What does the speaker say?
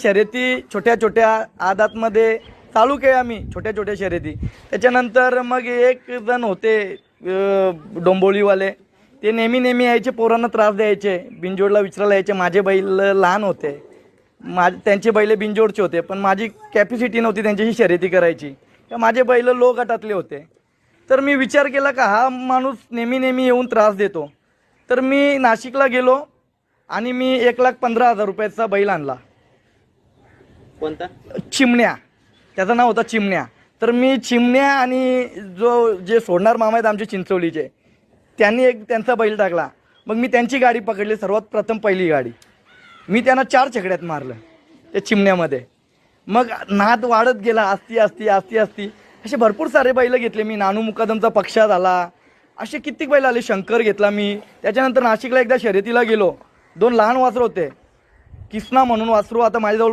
शर्यती छोट्या छोट्या आदातमध्ये चालू केल्या आम्ही, छोट्या छोट्या शर्यती. त्याच्यानंतर मग एक जण होते डोंबोलीवाले, ते नेहमी नेहमी यायचे, पोरांना त्रास द्यायचे, बिनजोडला विचारायला यायचे. माझे बैल लहान होते, त्यांचे बैल बिनजोडचे होते, पण माझी कॅपॅसिटी नव्हती त्यांच्याशी शर्यती करायची, तर माझे बैल लो गटातले होते. तर मी विचार केला का हा माणूस नेहमी नेहमी येऊन त्रास देतो. तर मी नाशिकला गेलो आणि मी 1,15,000 रुपयाचा बैल आणला. कोणता? चिमण्या, त्याचं नाव होतं चिमण्या. तर मी चिमण्या आणि जे सोडणार मामा आहेत आमचे चिंचवलीचे, त्यांनी एक त्यांचा बैल टाकला. मग मी त्यांची गाडी पकडली, सर्वात प्रथम पहिली गाडी. मी त्यांना 4 छकड्यात मारलं त्या चिमण्यामध्ये. मग नाद वाढत गेला, असती असे भरपूर सारे बैल घेतले मी. नानू मुकादमचा पक्षा झाला, असे कित्येक बैल आले. शंकर घेतला मी. त्याच्यानंतर नाशिकला एकदा शर्यतीला गेलो, 2 लहान वासरू होते, किसना म्हणून वासरू आता माझ्याजवळ